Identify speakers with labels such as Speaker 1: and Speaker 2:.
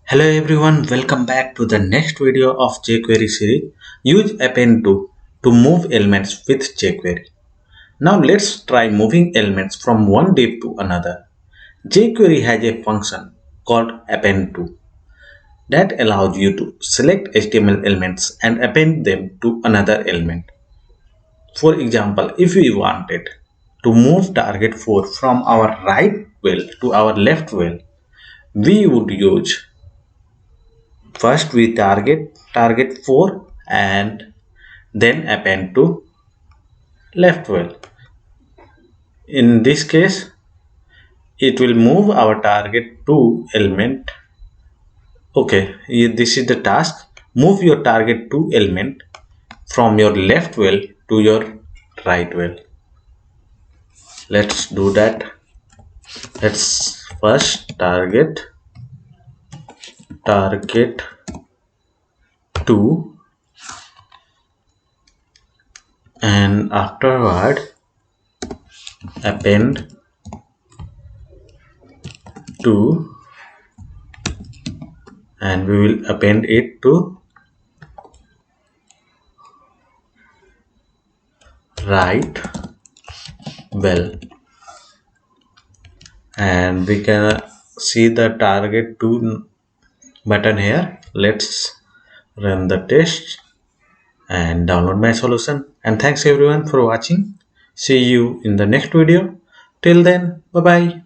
Speaker 1: Hello everyone, welcome back to the next video of jQuery series. Use appendTo to move elements with jQuery. Now let's try moving elements from one div to another. jQuery has a function called appendTo that allows you to select HTML elements and append them to another element. For example, if we wanted to move target 4 from our right well to our left well, we would use first we target 4 and then append to left well. In this case, it will move our target 2 element. Okay, this is the task. Move your target 2 element from your left well to your right well. Let's do that. Let's first target 2 and afterward append 2 and we will append it to right well, and we can see the target 2 button here. Let's run the test and download my solution. And thanks everyone for watching. See you in the next video. Till then, bye bye.